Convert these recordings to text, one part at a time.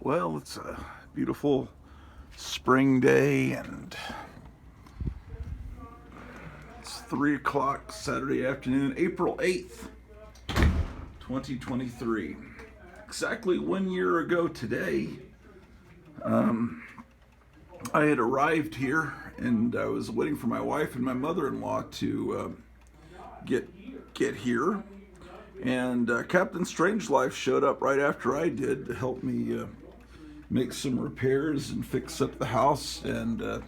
Well, it's a beautiful spring day, and it's 3 o'clock Saturday afternoon, April 8th, 2023. Exactly 1 year ago today, I had arrived here, and I was waiting for my wife and my mother-in-law to get get here. And Captain Strangeliffe showed up right after I did to help me make some repairs and fix up the house. And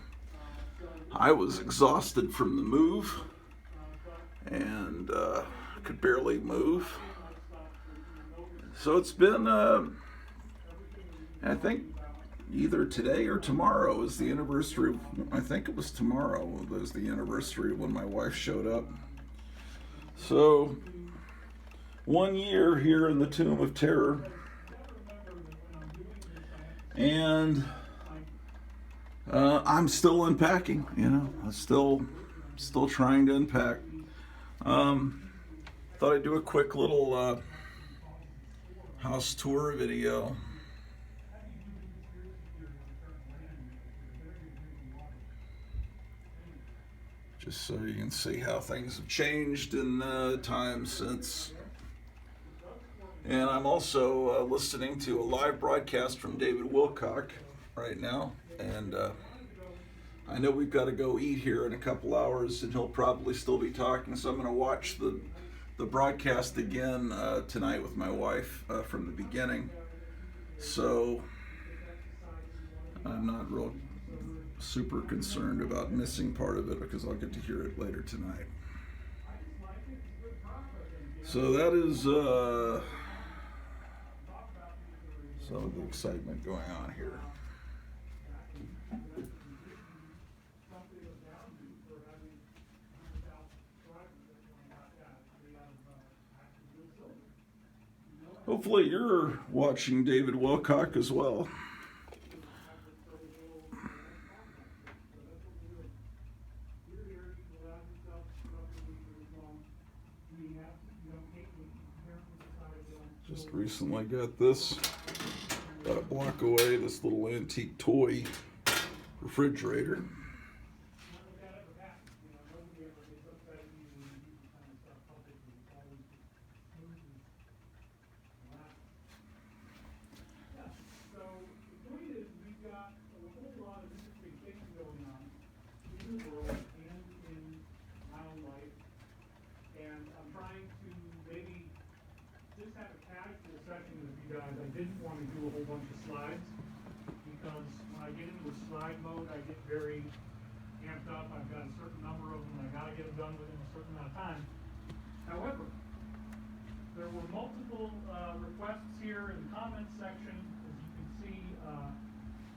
I was exhausted from the move and could barely move. So it's been, I think, either today or tomorrow is the anniversary. I think it was tomorrow was the anniversary when my wife showed up. So 1 year here in the Tomb of Terror, and I'm still unpacking. I'm still trying to unpack. Thought I'd do a quick little house tour video. Just so you can see how things have changed in time since. And I'm also listening to a live broadcast from David Wilcock right now. And I know we've got to go eat here in a couple hours, and he'll probably still be talking. So I'm going to watch the broadcast again tonight with my wife from the beginning. So I'm not real super concerned about missing part of it because I'll get to hear it later tonight. So that is some of the excitement going on here. Hopefully you're watching David Wilcock as well. Just recently got this, about a block away, this little antique toy refrigerator. I didn't want to do a whole bunch of slides because when I get into slide mode, I get very amped up. I've got a certain number of them and I got to get them done within a certain amount of time. However, there were multiple requests here in the comments section. As you can see,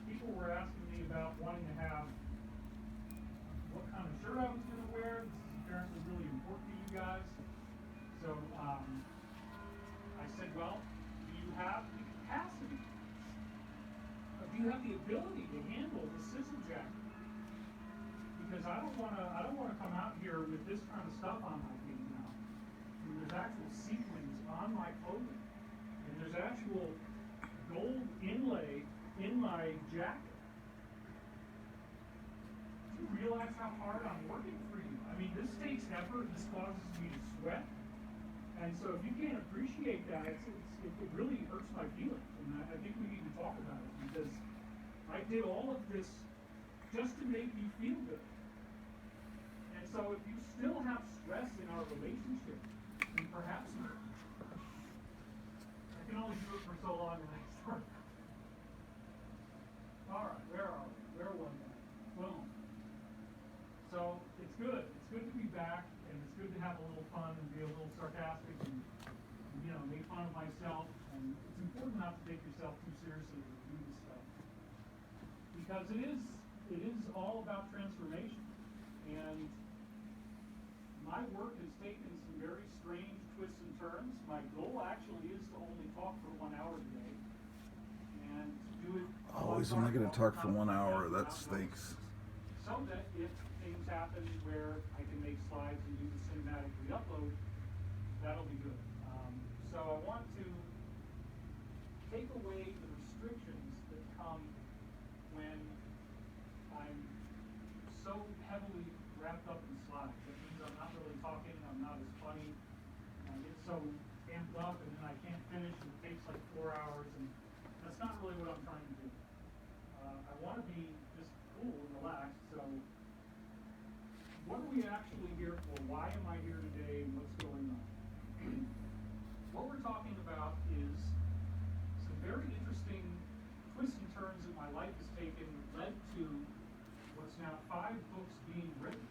people were asking me about wanting to have what kind of shirt I was going to wear. This is apparently really important to you guys. So I said, well, do you have the capacity? Do you have the ability to handle the scissor jacket? Because I don't want to come out here with this kind of stuff on my feet now. I mean, there's actual sequins on my clothing, and there's actual gold inlay in my jacket. Do you realize how hard I'm working for you? I mean, this takes effort. This causes me to sweat. And so if you can't appreciate that, it really hurts my feelings. And I think we need to talk about it because I did all of this just to make you feel good. And so if you still have stress in our relationship, then perhaps not. I can only do it for so long and I start. All right, where are we? Where was I? Boom. So it's good. It's good to be back. And it's good to have a little fun and be a little sarcastic and make fun of myself. And it's important not to take yourself too seriously when you do this stuff. Because it is all about transformation. And my work has taken some very strange twists and turns. My goal actually is to only talk for 1 hour today. And to do it. Oh, he's only going to talk for 1 hour. That stinks. So that if things happen where I can make slides and do the cinematic re-upload, that'll be good. So I want to take away the restrictions heavily wrapped up in slides. That means I'm not really talking, I'm not as funny. I get so amped up and then I can't finish and it takes like 4 hours, and that's not really what I'm trying to do. I want to be just cool and relaxed, so what are we actually here for? Why am I here today and what's going on? What we're talking about is some very interesting twists and turns that my life has taken that led to what's now 5 books being written,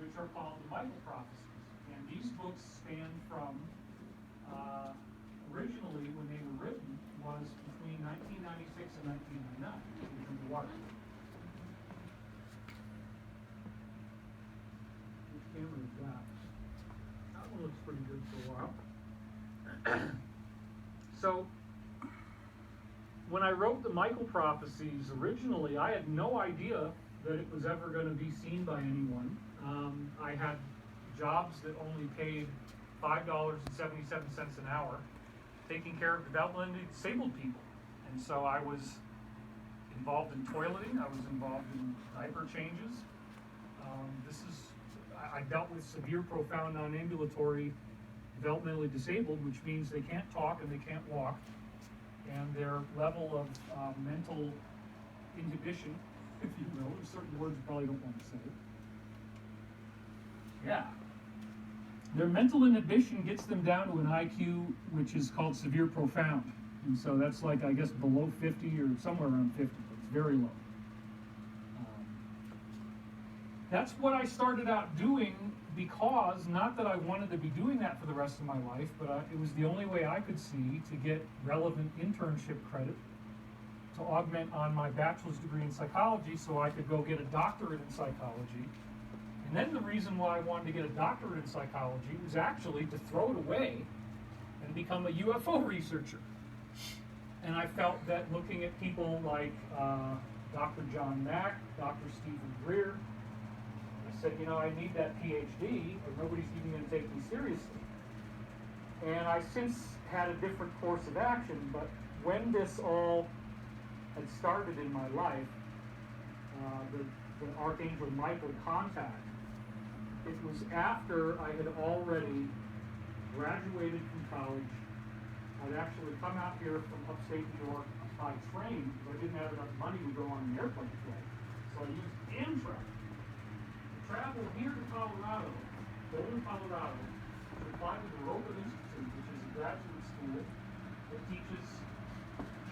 which are called the Michael Prophecies. And these books span from, originally when they were written, was between 1996 and 1999, in the water. Which camera is that? That one looks pretty good for a while. So, when I wrote the Michael Prophecies originally, I had no idea that it was ever going to be seen by anyone. I had jobs that only paid $5.77 an hour, taking care of developmentally disabled people. And so I was involved in toileting, I was involved in diaper changes. I dealt with severe, profound, non-ambulatory developmentally disabled, which means they can't talk and they can't walk. And their level of mental inhibition, if you will, there's certain words you probably don't want to say. Yeah. Their mental inhibition gets them down to an IQ which is called severe profound. And so that's like, I guess, below 50 or somewhere around 50. It's very low. That's what I started out doing, because not that I wanted to be doing that for the rest of my life, but it was the only way I could see to get relevant internship credit to augment on my bachelor's degree in psychology so I could go get a doctorate in psychology. And then the reason why I wanted to get a doctorate in psychology was actually to throw it away and become a UFO researcher. And I felt that looking at people like Dr. John Mack, Dr. Stephen Greer, I said, you know, I need that PhD or nobody's even going to take me seriously. And I since had a different course of action, but when this all had started in my life, the Archangel Michael contact, it was after I had already graduated from college. I'd actually come out here from upstate New York by train because I didn't have enough money to go on an airplane flight. So I used Amtrak to travel here to Colorado, Golden, Colorado, to apply to the Roper Institute, which is a graduate school that teaches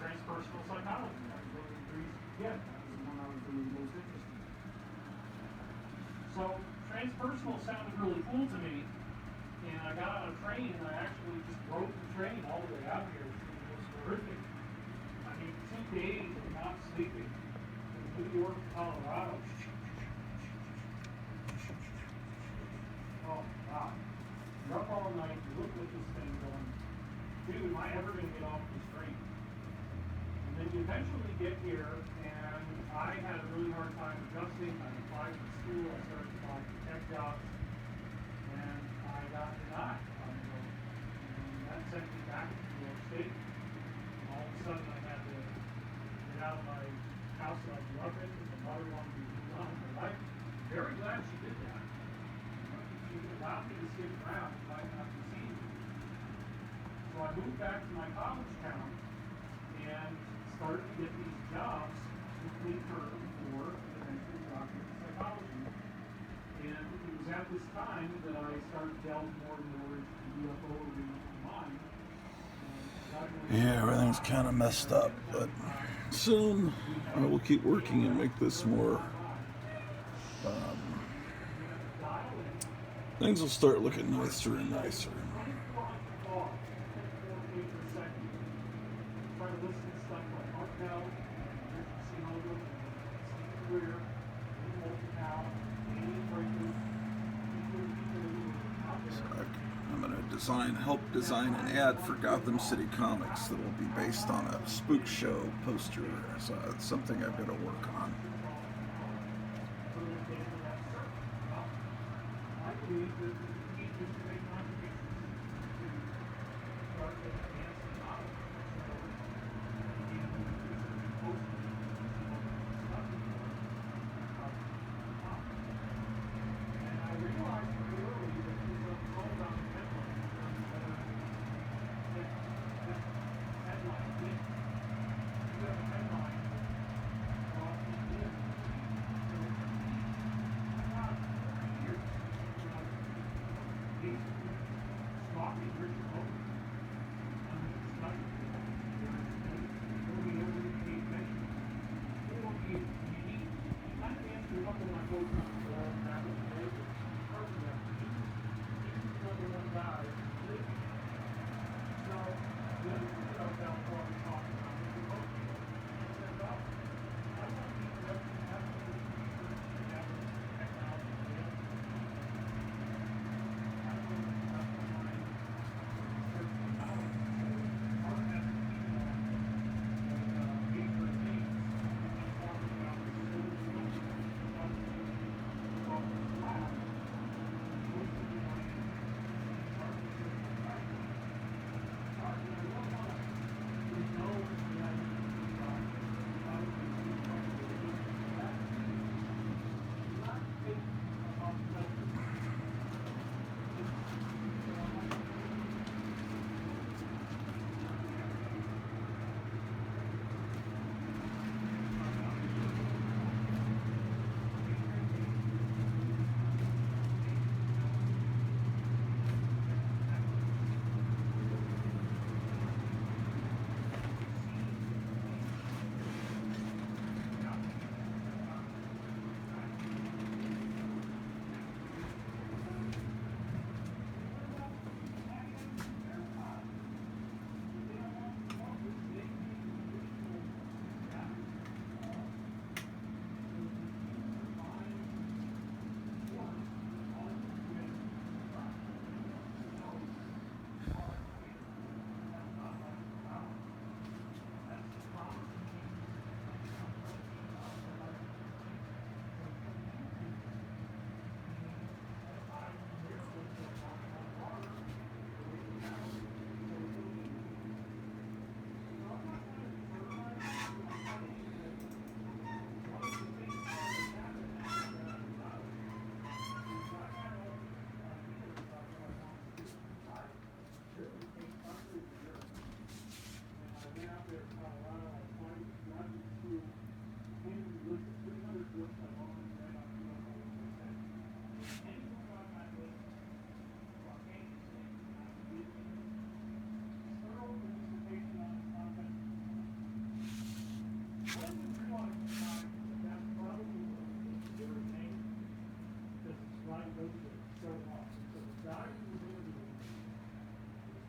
transpersonal psychology. That was one of the degrees to get. That was the one I was really most interested in. So transpersonal sounded really cool to me, and I got on a train and I actually just rode the train all the way out here, which was horrific. I mean, 2 days of not sleeping from New York to Colorado. Oh my God. You're up all night, you're looking at this thing going, dude, am I ever going to get off this train? And then you eventually get here, and I had a really hard time adjusting. I applied for school, I started applying for tech jobs, and I got denied on the road. And that sent me back to New York State. And all of a sudden I had to get out of my house that I grew up in because my mother wanted me to move on with my life. Very glad she did that. She allowed me to stick around if I didn't have to see me. So I moved back to my college town and started to get these jobs complete term for an eventual doctorate in psychology. And it was at this time that I started delving more and more into the UFO arena online. Yeah, everything's kind of messed up, but soon I will keep working and make this more. Things will start looking nicer and nicer. I'm going to help design an ad for Gotham City Comics that will be based on a spook show poster. So it's something I've got to work on. quote back in the day, but Harvey after he was number one guy living. So, when down Florida talking about the remote deal, he said, well, I want people that can have the research and have the technology to be able to do it. I don't know if that's my research technology. So, our has to keep it on. Paper things, talking about the solution, about the lab, most of the money is artificial intelligence.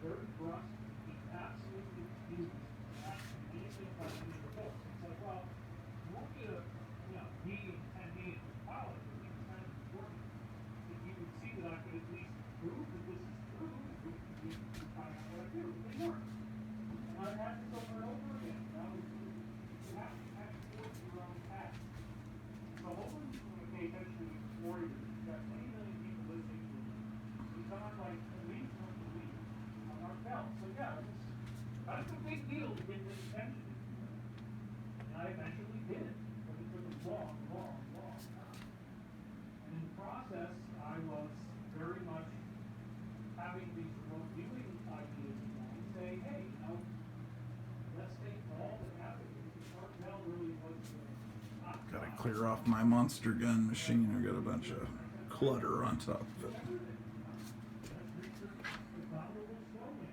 Very brusque, he absolutely refused to ask me anything about any of the books. It's like, well, you won't get a, meeting, 10 meetings with college, I think it's kind of important if you would see that I could at least prove that this is true, and we can find out what I do. They weren't. And I had this over and over again. You have to force your own path. So hopefully you want to pay attention to these warriors. You've got 20 million people listening to them. He's on like at least once a week on our belt. So yeah, that's a big deal to get this attention. And I eventually did it. But it took a long time. And in the process, I was very much having these remote viewing ideas in mind, saying, hey, let's take all that happened. Cartel really was Gotta clear off my monster gun machine. I've got a bunch of clutter on top of it. Let's research the vulnerable snowman.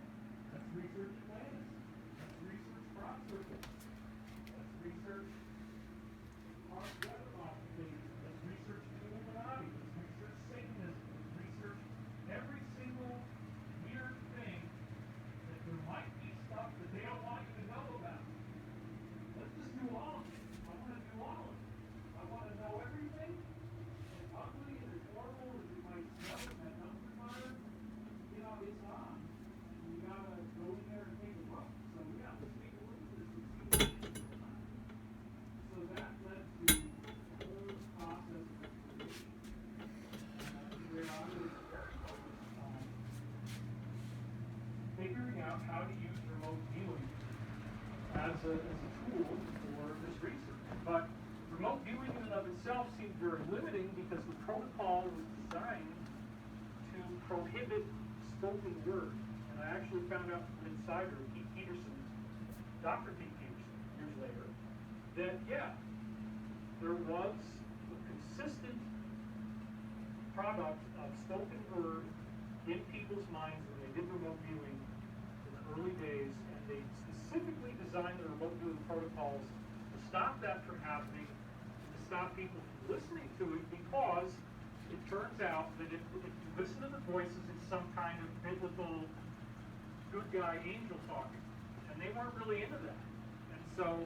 Let's research Atlantis. Let's research crop circles. Let's research our weather modification. Let's research the Illuminati. Let's research Satanism. Let's research every single weird thing that there might be stuff that they don't want you to know about. Let's just do all of it. I want to do all of it. I want to know everything. As ugly and as horrible as it might smell in that dumpster fire, it's on. And you gotta go in there and take a look. So yeah, let's take a look at this and see what it is. So that led to a whole process of exploration. Where I was very focused on figuring out how to use remote viewing as a tool for this research. But remote viewing in and of itself seemed very limiting because the protocol was designed to prohibit spoken word. And I actually found out from an insider, Pete Peterson, Dr. Pete Peterson, years later, that there was a consistent product of spoken word in people's minds when they did remote viewing in the early days, and they specifically designed the remote viewing protocols to stop that from happening, and to stop people from listening to it, because it turns out that if you listen to the voices, it's some kind of biblical good guy angel talking, and they weren't really into that. And so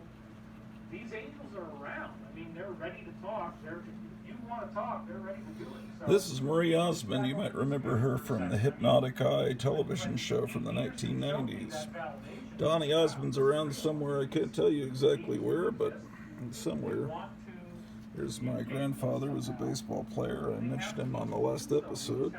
these angels are around. I mean, they're ready to talk. If you want to talk, they're ready to do it. So, This is Marie Osmond. You might remember her from the Hypnotic Eye television show from the 1990s. Donny Osmond's around somewhere. I can't tell you exactly where, but somewhere. There's my grandfather, was a baseball player. I mentioned him on the last episode.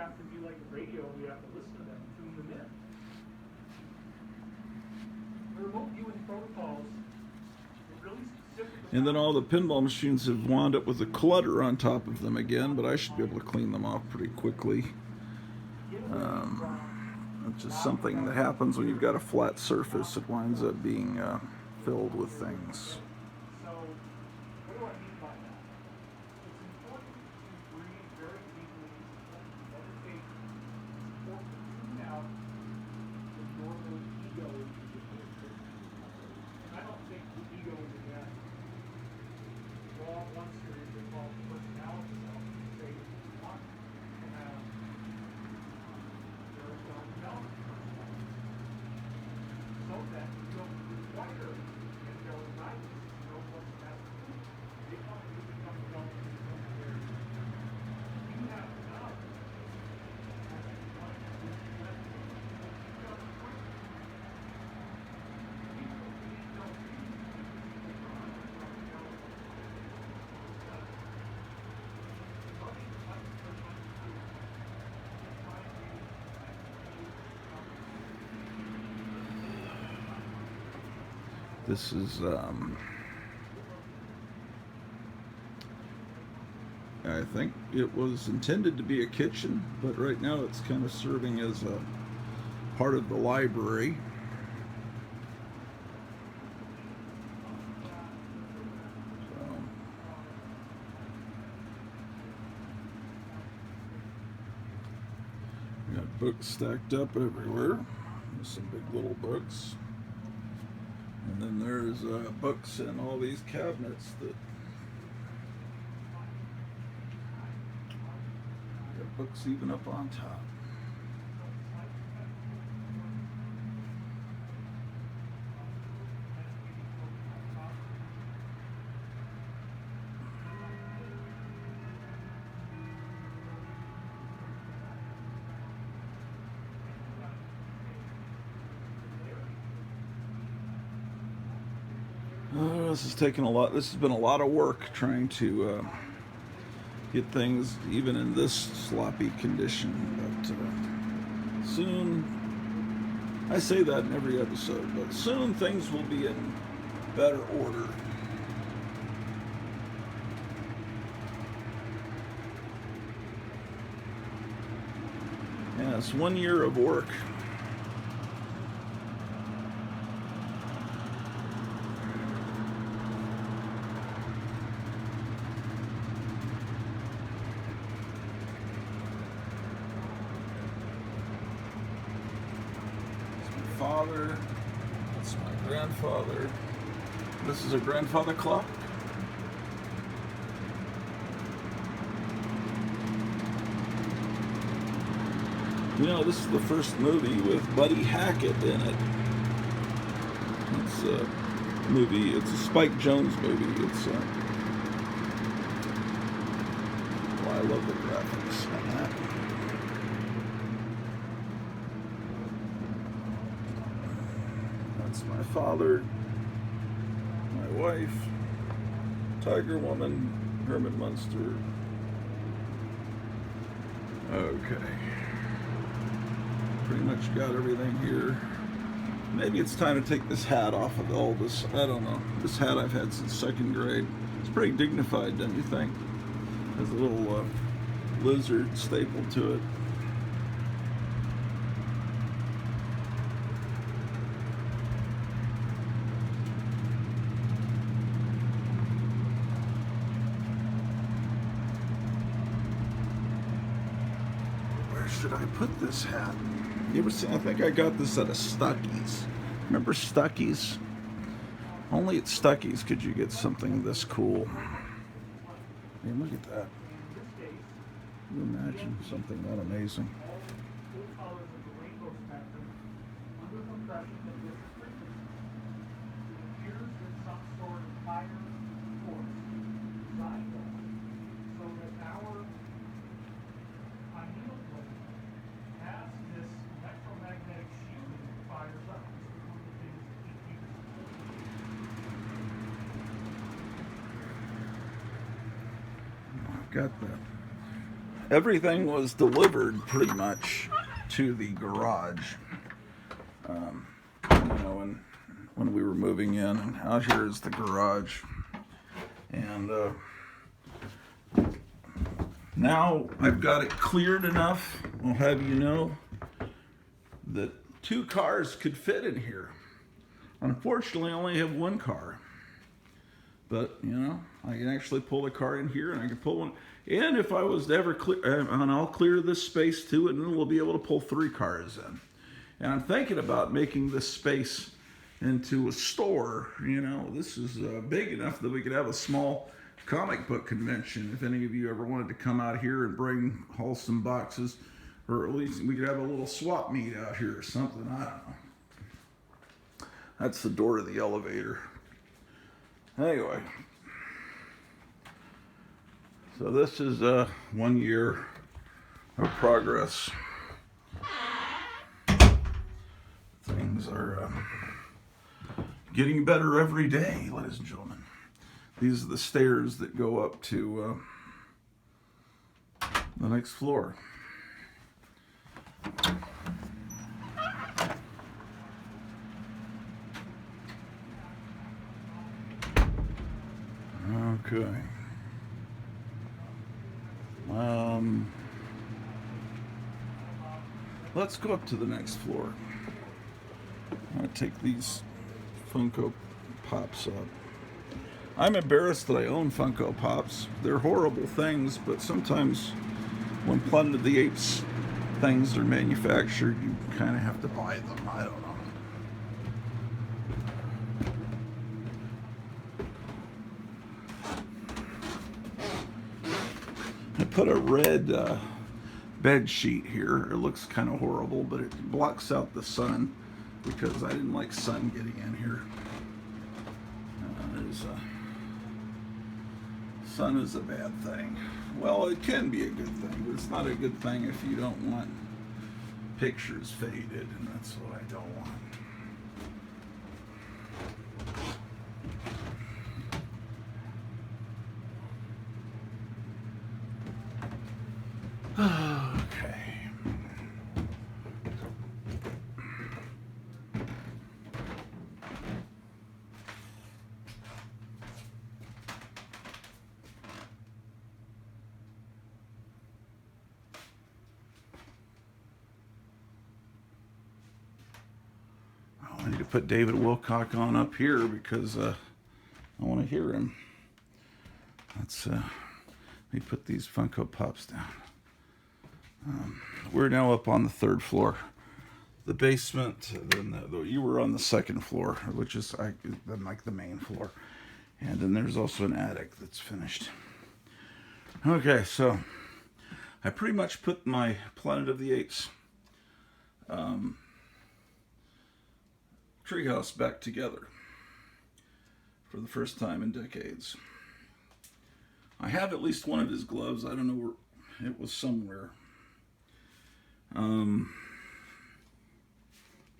And then all the pinball machines have wound up with a clutter on top of them again, but I should be able to clean them off pretty quickly. It's just something that happens when you've got a flat surface. It winds up being filled with things. So, what do I mean by that? It's important to breathe very deeply, meditate. It's important to tune out the normal ego. And I don't think the ego is a bad thing. Well, one series they call personality self. They want to have their self-development so that you don't require and their guidance to know what's best for you. They want you to become developed in some area. You have to know. This is, I think it was intended to be a kitchen, but right now it's kind of serving as a part of the library. We got books stacked up everywhere. There's some big little books. And then there's books in all these cabinets that got books even up on top. This has taken a lot. This has been a lot of work trying to get things even in this sloppy condition. But soon, I say that in every episode, but soon things will be in better order. Yeah, it's 1 year of work. Father, that's my grandfather. This is a grandfather clock. You know, this is the first movie with Buddy Hackett in it. It's a movie, it's a Spike Jonze movie. It's well, I love the graphics on that. That's my father, my wife, Tiger Woman, Herman Munster. Okay. Pretty much got everything here. Maybe it's time to take this hat off of all this. I don't know. This hat I've had since 2nd grade. It's pretty dignified, don't you think? Has a little lizard stapled to it. Should I put this hat? You ever seen? I think I got this at a Stuckey's. Remember Stuckey's? Only at Stuckey's could you get something this cool. Hey, look at that. In this case, Can you imagine something that amazing? all full colors of the rainbow spectrum under compression at different frequencies. It appears that some sort of higher force designed us so that our pineal gland has this electromagnetic shielding that fires up. This is one of the things that keep people I've got that. Everything was delivered pretty much to the garage. When we were moving in, and out here is the garage. And now I've got it cleared enough. I'll have you know that 2 cars could fit in here. Unfortunately, I only have 1 car. But, I can actually pull a car in here, and I can pull one. And if I was to ever clear, and I'll clear this space too, and then we'll be able to pull 3 cars in. And I'm thinking about making this space into a store. This is big enough that we could have a small comic book convention. If any of you ever wanted to come out here and haul some boxes, or at least we could have a little swap meet out here or something. I don't know. That's the door of the elevator. Anyway, so this is 1 year of progress. Things are getting better every day, ladies and gentlemen. These are the stairs that go up to the next floor. Okay. Let's go up to the next floor. I'm going to take these Funko Pops up. I'm embarrassed that I own Funko Pops. They're horrible things, but sometimes when Planet of the Apes things are manufactured, you kind of have to buy them. I don't know. I put a red bed sheet here. It looks kind of horrible, but it blocks out the sun because I didn't like sun getting in here. Sun is a bad thing. Well, it can be a good thing, but it's not a good thing if you don't want pictures faded, and that's what I don't want. Okay. I need to put David Wilcock on up here because I want to hear him. Let's let me put these Funko Pops down. We're now up on the 3rd floor. The basement, you were on the 2nd floor, which is then like the main floor. And then there's also an attic that's finished. Okay, so I pretty much put my Planet of the Apes treehouse back together for the first time in decades. I have at least one of his gloves. I don't know where it was, somewhere.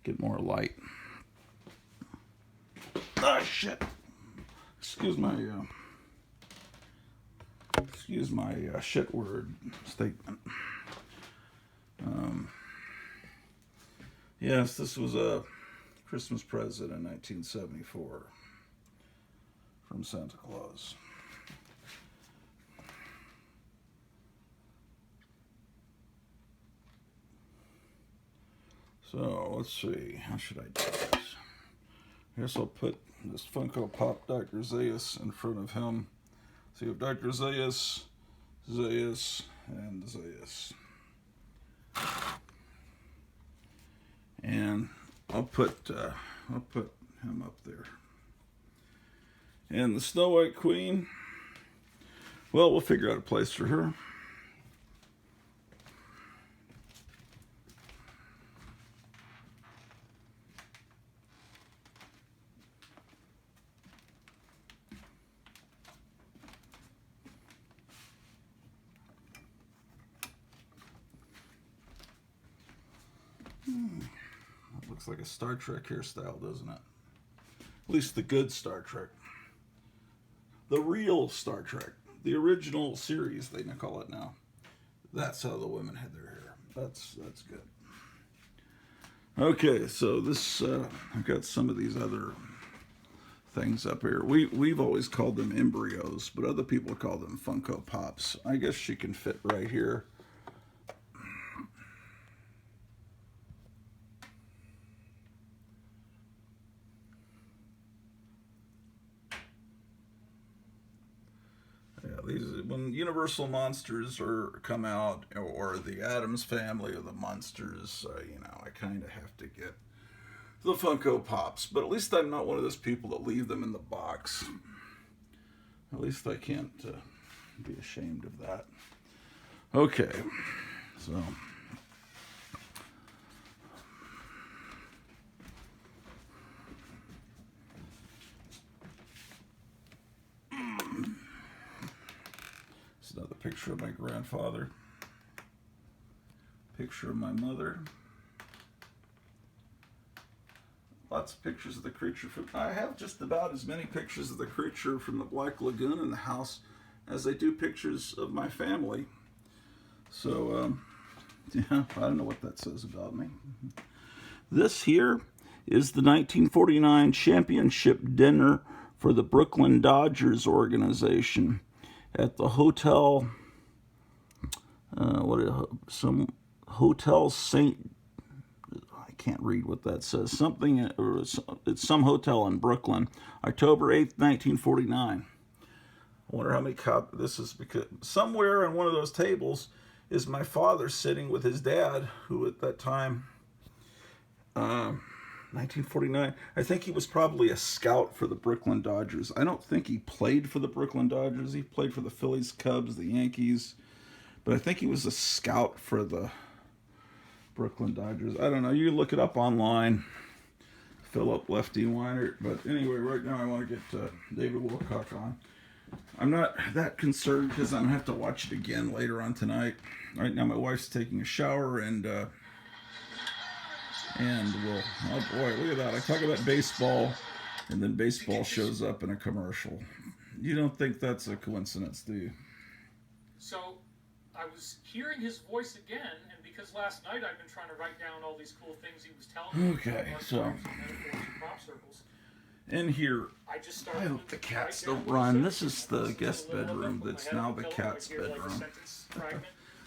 Get more light. Ah, shit. Excuse my shit word statement. Yes, this was a Christmas present in 1974 from Santa Claus. So let's see, how should I do this? I guess I'll put this Funko Pop Dr. Zaius in front of him. So you have Dr. Zaius, Zaius, and Zaius. And I'll put him up there. And the Snow White Queen, Well, we'll figure out a place for her. That looks like a Star Trek hairstyle, doesn't it? At least the good Star Trek. The real Star Trek. The original series, they call it now. That's how the women had their hair. That's good. Okay, so this I've got some of these other things up here. We've always called them embryos, but other people call them Funko Pops. I guess she can fit right here. These, when Universal Monsters come out, or the Addams Family or the Monsters, I kind of have to get the Funko Pops. But at least I'm not one of those people that leave them in the box. At least I can't be ashamed of that. Okay, so. Another picture of my grandfather, picture of my mother, lots of pictures of the creature from, I have just about as many pictures of the creature from the Black Lagoon in the house as I do pictures of my family. So, yeah, I don't know what that says about me. This here is the 1949 championship dinner for the Brooklyn Dodgers organization at the hotel, some Hotel St. I can't read what that says. Something, or it's some hotel in Brooklyn, October 8th, 1949. I wonder how many copies. This is because somewhere on one of those tables is my father sitting with his dad, who at that time, 1949, I think he was probably a scout for the Brooklyn Dodgers. I don't think he played for the Brooklyn Dodgers. He played for the Phillies, Cubs, the Yankees. But I think he was a scout for the Brooklyn Dodgers. I don't know. You can look it up online. Philip Lefty Weiner. But anyway, right now I want to get David Wilcock on. I'm not that concerned because I'm going to have to watch it again later on tonight. Right now my wife's taking a shower and we'll, oh boy, look at that. I talk about baseball, and then baseball shows up in a commercial. You don't think that's a coincidence, do you? So, I was hearing his voice again, and because last night I've been trying to write down all these cool things he was telling me. Okay, so. Prop circles. In here, I hope the cats don't run. This is the guest bedroom that's now the cat's bedroom.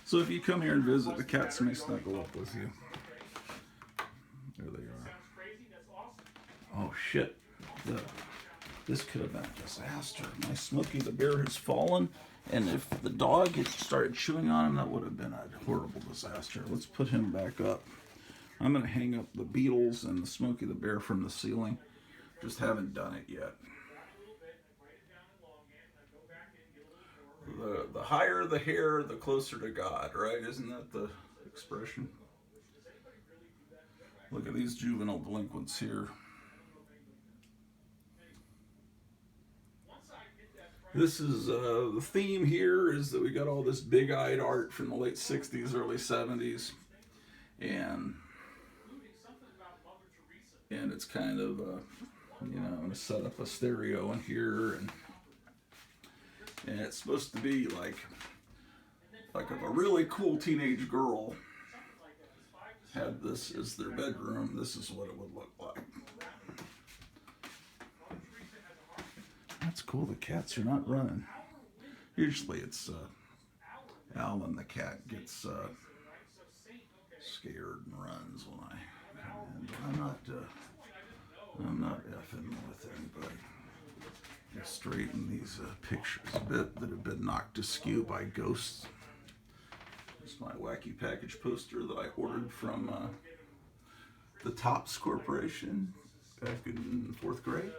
So if you come here and visit, the cats may snuggle up with you. There they are. Oh shit. This could have been a disaster. My Smokey the Bear has fallen, and if the dog had started chewing on him, that would have been a horrible disaster. Let's put him back up. I'm going to hang up the Beatles and the Smokey the Bear from the ceiling. Just haven't done it yet. The higher the hair, the closer to God, right? Isn't that the expression? Look at these juvenile delinquents here. This is, the theme here is that we got all this big-eyed art from the late 60s, early 70s. And it's kind of, I'm going to set up a stereo in here. And it's supposed to be like if a really cool teenage girl had this as their bedroom, this is what it would look like. That's cool, the cats are not running. Usually it's Alan the cat gets scared and runs when I come in. But I'm not effing with anybody. Just straighten these pictures a bit that have been knocked askew by ghosts. It's my wacky package poster that I ordered from the Topps Corporation back in 4th grade.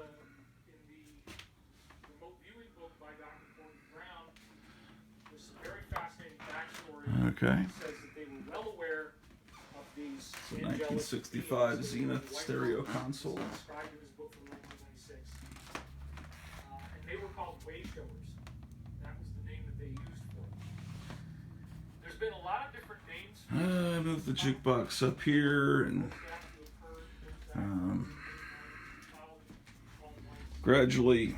Okay. says that they were well aware of these So angelic 1965 beings, Zenith white stereo robes, console. described in his book from 1996. And they were called way showers. That was the name that they used for it. There's been a lot of different names for I moved the jukebox up here and gradually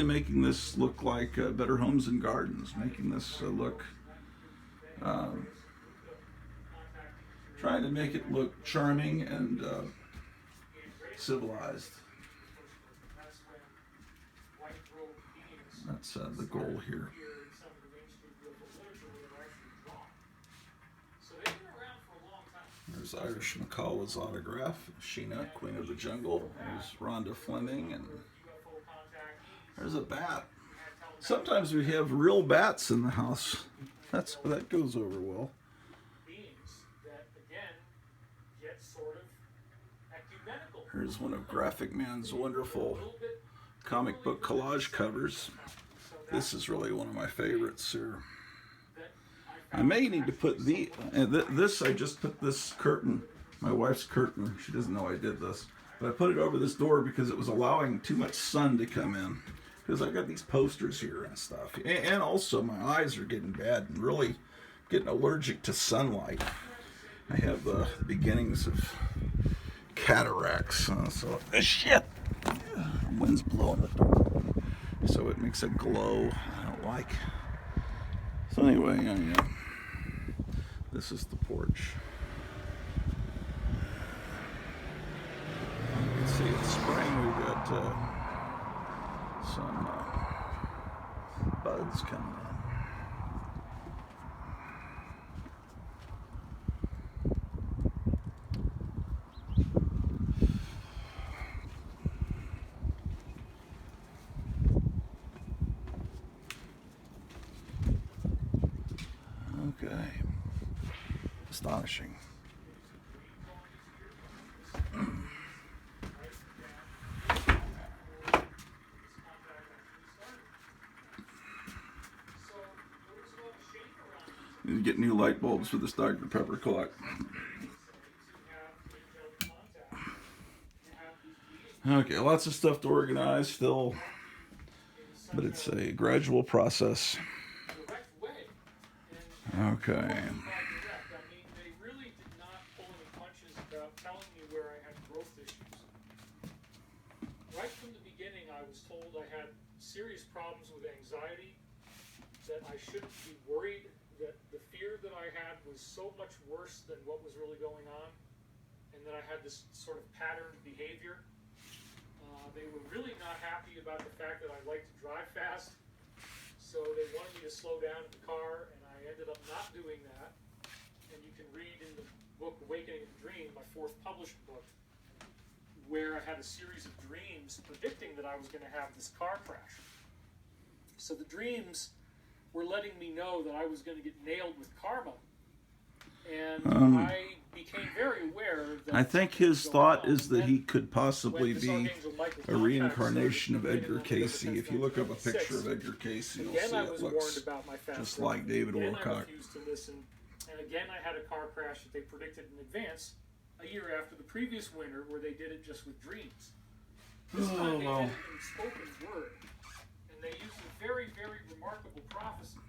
making this look like Better Homes and Gardens, making this look, trying to make it look charming and civilized. That's the goal here. There's Irish McCullough's autograph. Sheena, Queen of the Jungle. There's Rhonda Fleming, and there's a bat. Sometimes we have real bats in the house. That goes over well. Here's one of Graphic Man's wonderful comic book collage covers. This is really one of my favorites here. I may need to put this, I just put this curtain, my wife's curtain, she doesn't know I did this, but I put it over this door because it was allowing too much sun to come in. Because I got these posters here and stuff. And also my eyes are getting bad and really getting allergic to sunlight. I have the beginnings of cataracts. So shit, wind's blowing the door. So it makes a glow I don't like. So anyway, this is the porch. You can see it's spring. We've got some buds coming in. Okay. Astonishing. Need to get new light bulbs for this Dr. Pepper collect. Okay, lots of stuff to organize still, but it's a gradual process. Okay. I mean, they really did not pull any punches about telling me where I had growth issues. Right from the beginning, I was told I had serious problems with anxiety, that I shouldn't be worried, that the fear that I had was so much worse than what was really going on, and that I had this sort of patterned behavior. They were really not happy about the fact that I liked to drive fast, so they wanted me to slow down in the car, and I ended up not doing that. And you can read in the book Awakening of the Dream, my fourth published book, where I had a series of dreams predicting that I was going to have this car crash. So the dreams were letting me know that I was going to get nailed with karma. And I became very aware that I think his thought is that he could possibly be a reincarnation of Edgar Cayce. If you look up a picture of Edgar Cayce, you'll see it looks just like David Wilcock. I refused to listen. And again, I had a car crash that they predicted in advance a year after the previous winter, where they did it just with dreams. This time they did it in spoken word. And they used a very, very remarkable prophecy.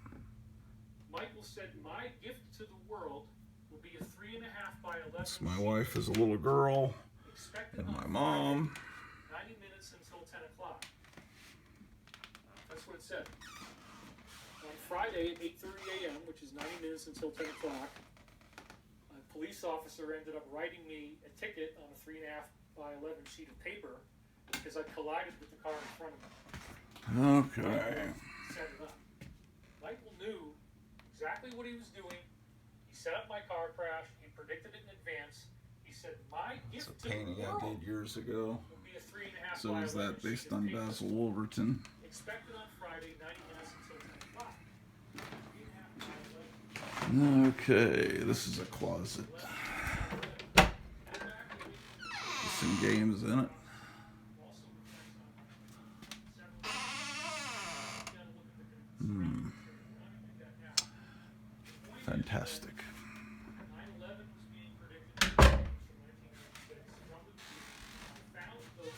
Michael said, "My gift to the world will be a 3.5 by 11." So my wife is a little girl, and my mom. 90 minutes until 10 o'clock. That's what it said. On Friday at 8:30 a.m., which is 90 minutes until 10 o'clock, a police officer ended up writing me a ticket on a 3.5 by 11 sheet of paper because I collided with the car in front of me. Okay. Set it up. Michael knew exactly what he was doing. He set up my car crash. He predicted it in advance. He said, "My It's gift a to the painting I world did years ago. will be a 3.5 So by is 11 that based sheet of on paper. Basil Wolverton? Expected on Friday, 90 minutes until 10 o'clock." 3.5 by 11. Okay, this is a closet. There's some games in it. Fantastic. 9/11 was being predicted to be from 1996. I found those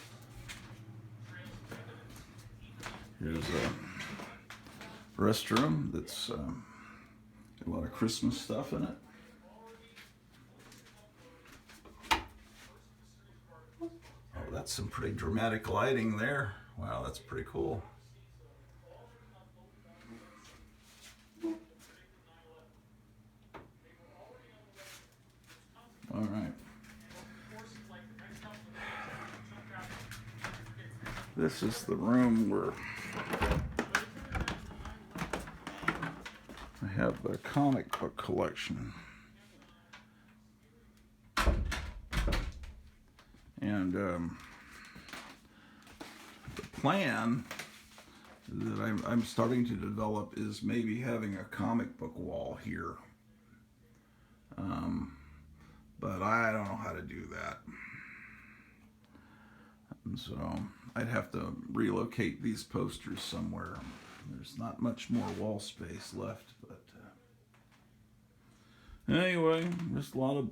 trails of evidence. Here's a restroom that's got a lot of Christmas stuff in it. Oh, that's some pretty dramatic lighting there. Wow, that's pretty cool. All right. This is the room where I have the comic book collection. And the plan that I'm starting to develop is maybe having a comic book wall here. But I don't know how to do that. And so I'd have to relocate these posters somewhere. There's not much more wall space left, but anyway, just a lot of